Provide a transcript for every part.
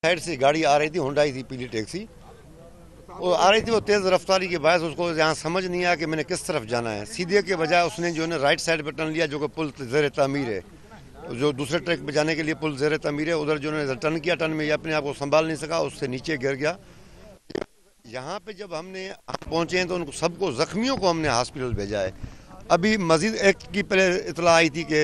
Side से गाड़ी आ रही थी, हुंडई थी पीली टैक्सी, वो आ रही थी, वो तेज़ रफ्तारी के बायस उसको यहाँ समझ नहीं आया कि मैंने किस तरफ जाना है। सीधे के बजाय उसने जो है राइट साइड पर टर्न लिया, जो कि पुल ज़ेर तामीर है, जो दूसरे ट्रैक पे जाने के लिए पुल ज़ेर तामीर है, उधर जो है टर्न किया, टर्न में ये अपने आप को संभाल नहीं सका, उससे नीचे गिर गया। यहाँ पे जब हम पहुँचे हैं तो उनको सबको ज़ख्मियों को हमने हॉस्पिटल भेजा है। अभी मजीद एक की पहले इतला आई थी कि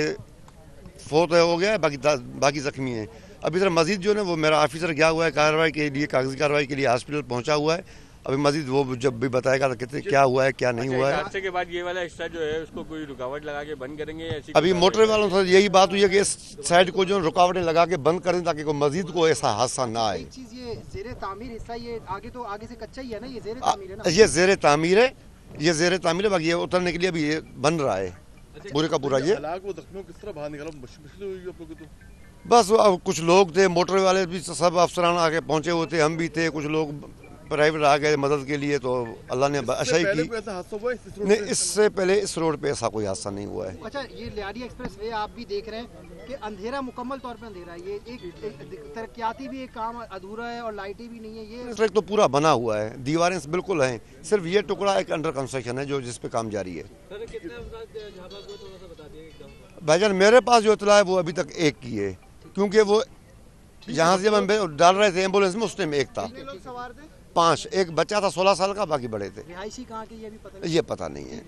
फोत हो गया है, बाकी ज़ख्मी हैं। अभी इधर मजीद जो है वो मेरा ऑफिसर गया हुआ है कार्रवाई के लिए, कागजी कार्रवाई के लिए हॉस्पिटल पहुंचा हुआ है। अभी मजीद वो जब भी बताएगा तो कितने क्या हुआ है क्या नहीं हुआ है। हादसे के बाद ये वाला हिस्सा जो है उसको कोई रुकावट लगा के बंद करेंगे ऐसी? अभी मोटर वालों से यही बात हुई है कि इस साइड को जो रुकावटें लगा के बंद करें ताकि कोई मजीद को ऐसा हादसा ना आए। एक चीज ये ज़ेरे तामीर हिस्सा, ये आगे से कच्चा ही है ना, ये ज़ेरे तामीर है ना? ये ज़ेर तामीर है, ये ज़ेर तामीर है, बाकी ये उतरने के लिए अभी ये बन रहा है पूरे का पूरा। ये किस तरह बाहर निकाला, मुश्किल हुई आप लोगों को? बस अब कुछ लोग थे, मोटर वाले भी सब अफसरान आके पहुंचे हुए थे, हम भी थे, कुछ लोग प्राइवेट आ गए मदद के लिए, तो अल्लाह ने अच्छा ही की। नहीं, इससे पहले इस रोड पे ऐसा कोई हादसा नहीं हुआ है। अच्छा, ये लियारी एक्सप्रेस वे आप भी देख रहे हैं कि अंधेरा, मुकम्मल तौर पे अंधेरा है। ये एक तरक्याती भी एक काम अधूरा है और लाइटें भी नहीं है। ये ट्रैक तो पूरा बना हुआ है, दीवारें बिल्कुल हैं, सिर्फ ये टुकड़ा एक अंडर कंस्ट्रक्शन है जो जिस पे काम जारी है। भाईजान मेरे पास जो इतला है वो अभी तक एक की है, क्योंकि वो यहाँ से जब हम डाल रहे थे एम्बुलेंस में उस टाइम एक था। लोग सवार थे? 5, एक बच्चा था 16 साल का, बाकी बड़े थे। रिहायशी कहाँ के ये भी पता नहीं? ये पता नहीं है।